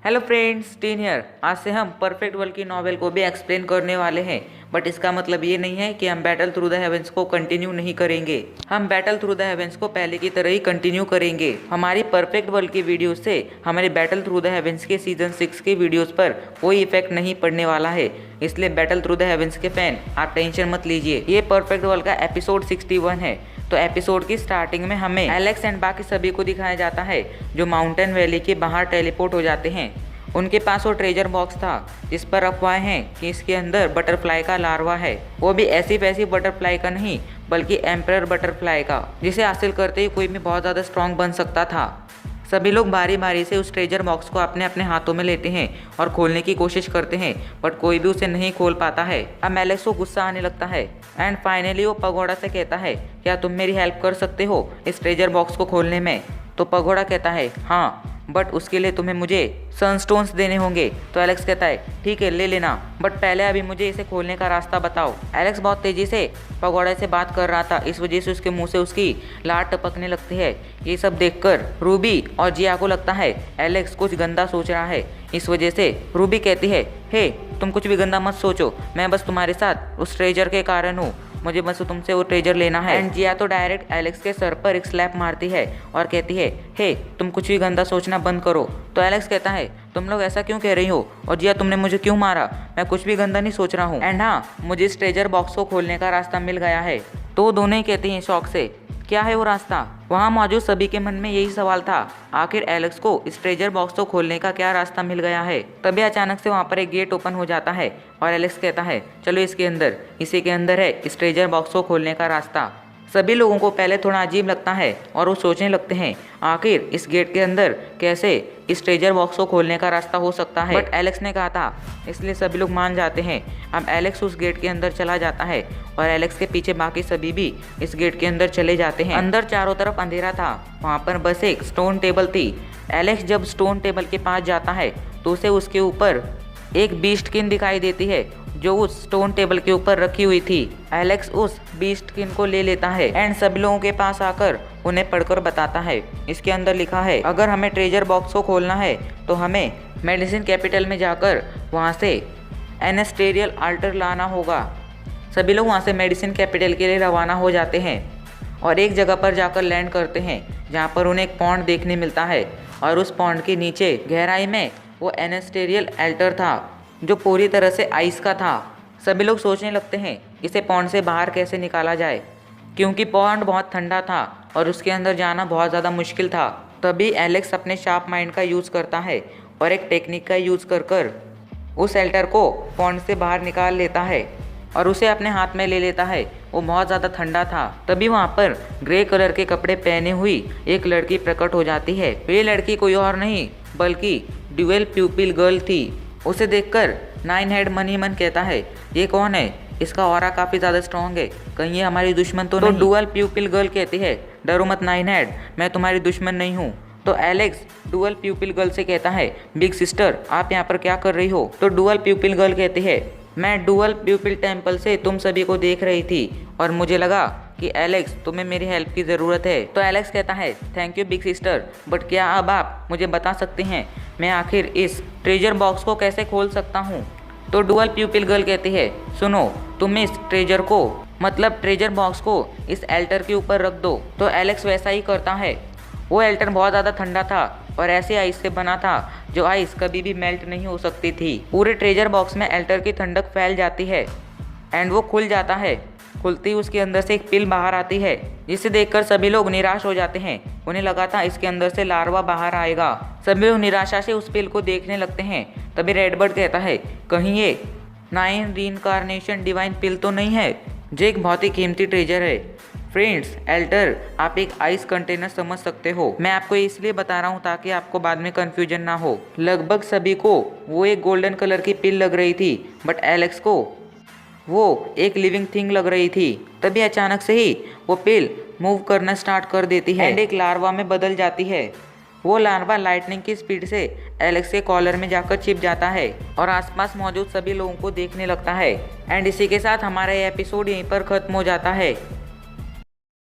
Hello friends, tin here. आज से हम परफेक्ट वर्ल्ड की नॉवेल को भी एक्सप्लेन करने वाले हैं। बट इसका मतलब ये नहीं है कि हम बैटल थ्रू द हेवेंस को कंटिन्यू नहीं करेंगे। हम बैटल थ्रू द हेवेंस को पहले की तरह ही कंटिन्यू करेंगे। हमारी परफेक्ट वर्ल्ड की वीडियोस से हमारे बैटल थ्रू द हेवेंस के सीजन 6 के वीडियोस पर कोई इफेक्ट नहीं पड़ने वाला है। इसलिए बैटल थ्रू द हेवेंस के फैन आप टेंशन मत लीजिए। ये परफेक्ट वर्ल्ड का एपिसोड 61 है। तो एपिसोड की स्टार्टिंग में हमें एलेक्स एंड बाकी सभी को दिखाया जाता है जो माउंटेन वैली के बाहर टेलीपोर्ट हो जाते हैं। उनके पास वो ट्रेजर बॉक्स था जिस पर अफवाहें हैं कि इसके अंदर बटरफ्लाई का लार्वा है। वो भी ऐसी वैसी बटरफ्लाई का नहीं बल्कि एम्परर बटरफ्लाई का, जिसे हासिल करते ही कोई भी बहुत ज़्यादा स्ट्रॉन्ग बन सकता था। सभी लोग बारी बारी से उस ट्रेजर बॉक्स को अपने अपने हाथों में लेते हैं और खोलने की कोशिश करते हैं, बट कोई भी उसे नहीं खोल पाता है। अब एलेक्स को गुस्सा आने लगता है एंड फाइनली वो पगोड़ा से कहता है, क्या तुम मेरी हेल्प कर सकते हो इस ट्रेजर बॉक्स को खोलने में? तो पगोड़ा कहता है हाँ, बट उसके लिए तुम्हें मुझे सनस्टोन्स देने होंगे। तो एलेक्स कहता है ठीक है, ले लेना, बट पहले अभी मुझे इसे खोलने का रास्ता बताओ। एलेक्स बहुत तेजी से पगोड़ा से बात कर रहा था, इस वजह से उसके मुंह से उसकी लार टपकने लगती है। ये सब देखकर रूबी और जिया को लगता है एलेक्स कुछ गंदा सोच रहा है। इस वजह से रूबी कहती है, हे तुम कुछ भी गंदा मत सोचो, मैं बस तुम्हारे साथ उस ट्रेजर के कारण हूँ, मुझे बस तुमसे वो ट्रेजर लेना है। एंड जिया तो डायरेक्ट एलेक्स के सर पर एक स्लैप मारती है और कहती है, हे तुम कुछ भी गंदा सोचना बंद करो। तो एलेक्स कहता है, तुम लोग ऐसा क्यों कह रही हो? और जिया तुमने मुझे क्यों मारा? मैं कुछ भी गंदा नहीं सोच रहा हूँ। एंड हाँ, मुझे इस ट्रेजर बॉक्स को खोलने का रास्ता मिल गया है। तो दोनों ही कहते हैं शौक से, क्या है वो रास्ता? वहाँ मौजूद सभी के मन में यही सवाल था, आखिर एलेक्स को इस ट्रेजर बॉक्स को खोलने का क्या रास्ता मिल गया है। तभी अचानक से वहाँ पर एक गेट ओपन हो जाता है और एलेक्स कहता है, चलो इसके अंदर, इसी के अंदर है इस ट्रेजर बॉक्स को खोलने का रास्ता। सभी लोगों को पहले थोड़ा अजीब लगता है और वो सोचने लगते हैं आखिर इस गेट के अंदर कैसे इस ट्रेजर बॉक्स को खोलने का रास्ता हो सकता है। बट एलेक्स ने कहा था, इसलिए सभी लोग मान जाते हैं। अब एलेक्स उस गेट के अंदर चला जाता है और एलेक्स के पीछे बाकी सभी भी इस गेट के अंदर चले जाते हैं। अंदर चारों तरफ अंधेरा था, वहाँ पर बस एक स्टोन टेबल थी। एलेक्स जब स्टोन टेबल के पास जाता है तो उसे उसके ऊपर एक बीस्ट किन दिखाई देती है जो उस स्टोन टेबल के ऊपर रखी हुई थी। एलेक्स उस बीस्ट किन को ले लेता है एंड सभी लोगों के पास आकर उन्हें पढ़कर बताता है। इसके अंदर लिखा है, अगर हमें ट्रेजर बॉक्स को खोलना है तो हमें मेडिसिन कैपिटल में जाकर वहाँ से एनेस्टेरियल आल्टर लाना होगा। सभी लोग वहाँ से मेडिसिन कैपिटल के लिए रवाना हो जाते हैं और एक जगह पर जाकर लैंड करते हैं जहाँ पर उन्हें एक पॉन्ड देखने मिलता है और उस पॉन्ड के नीचे गहराई में वो एनेस्टेरियल अल्टर था जो पूरी तरह से आइस का था। सभी लोग सोचने लगते हैं इसे पॉन्ड से बाहर कैसे निकाला जाए, क्योंकि पॉन्ड बहुत ठंडा था और उसके अंदर जाना बहुत ज़्यादा मुश्किल था। तभी एलेक्स अपने शार्प माइंड का यूज़ करता है और एक टेक्निक का यूज़ कर उस अल्टर को पॉन्ड से बाहर निकाल लेता है और उसे अपने हाथ में ले लेता है। वो बहुत ज़्यादा ठंडा था। तभी वहाँ पर ग्रे कलर के कपड़े पहने हुई एक लड़की प्रकट हो जाती है। ये लड़की कोई और नहीं बल्कि ड्यूअल प्यूपिल गर्ल थी। उसे देखकर नाइन हेड मन ही मन कहता है, ये कौन है? इसका ऑरा काफ़ी ज़्यादा स्ट्रॉन्ग है, कहीं ये हमारी दुश्मन तो नहीं? डुअल प्यूपिल गर्ल कहती है, डरो मत नाइन हेड, मैं तुम्हारी दुश्मन नहीं हूँ। तो एलेक्स डुअल प्यूपिल गर्ल से कहता है, बिग सिस्टर आप यहाँ पर क्या कर रही हो? तो डुअल प्यूपिल गर्ल कहती है, मैं डुअल प्यूपिल टेम्पल से तुम सभी को देख रही थी और मुझे लगा कि एलेक्स तुम्हें मेरी हेल्प की ज़रूरत है। तो एलेक्स कहता है, thank you big sister, but क्या अब आप मुझे बता सकते हैं मैं आखिर इस ट्रेजर बॉक्स को कैसे खोल सकता हूँ? तो डुअल प्यूपिल गर्ल कहती है, सुनो, तुम इस ट्रेजर को मतलब ट्रेजर बॉक्स को इस एल्टर के ऊपर रख दो। तो एलेक्स वैसा ही करता है। वो एल्टर बहुत ज़्यादा ठंडा था और ऐसे आइस से बना था जो आइस कभी भी मेल्ट नहीं हो सकती थी। पूरे ट्रेजर बॉक्स में एल्टर की ठंडक फैल जाती है एंड वो खुल जाता है। खुलती ही उसके अंदर से एक पिल बाहर आती है जिसे देखकर सभी लोग निराश हो जाते हैं। उन्हें लगा था इसके अंदर से लार्वा बाहर आएगा। सभी लोग निराशा से उस पिल को देखने लगते हैं। तभी रेडबर्ड कहता है, कहीं ये 9 रीइंकार्नेशन डिवाइन पिल तो नहीं है, जो एक बहुत ही कीमती ट्रेजर है। फ्रेंड्स, एल्टर आप एक आइस कंटेनर समझ सकते हो। मैं आपको इसलिए बता रहा हूँ ताकि आपको बाद में कंफ्यूजन ना हो। लगभग सभी को वो एक गोल्डन कलर की पिल लग रही थी, बट एलेक्स को वो एक लिविंग थिंग लग रही थी। तभी अचानक से ही वो पिल मूव करना स्टार्ट कर देती है एंड एक लार्वा में बदल जाती है। वो लार्वा लाइटनिंग की स्पीड से एलेक्स के कॉलर में जाकर छिप जाता है और आसपास मौजूद सभी लोगों को देखने लगता है। एंड इसी के साथ हमारा ये एपिसोड यहीं पर खत्म हो जाता है।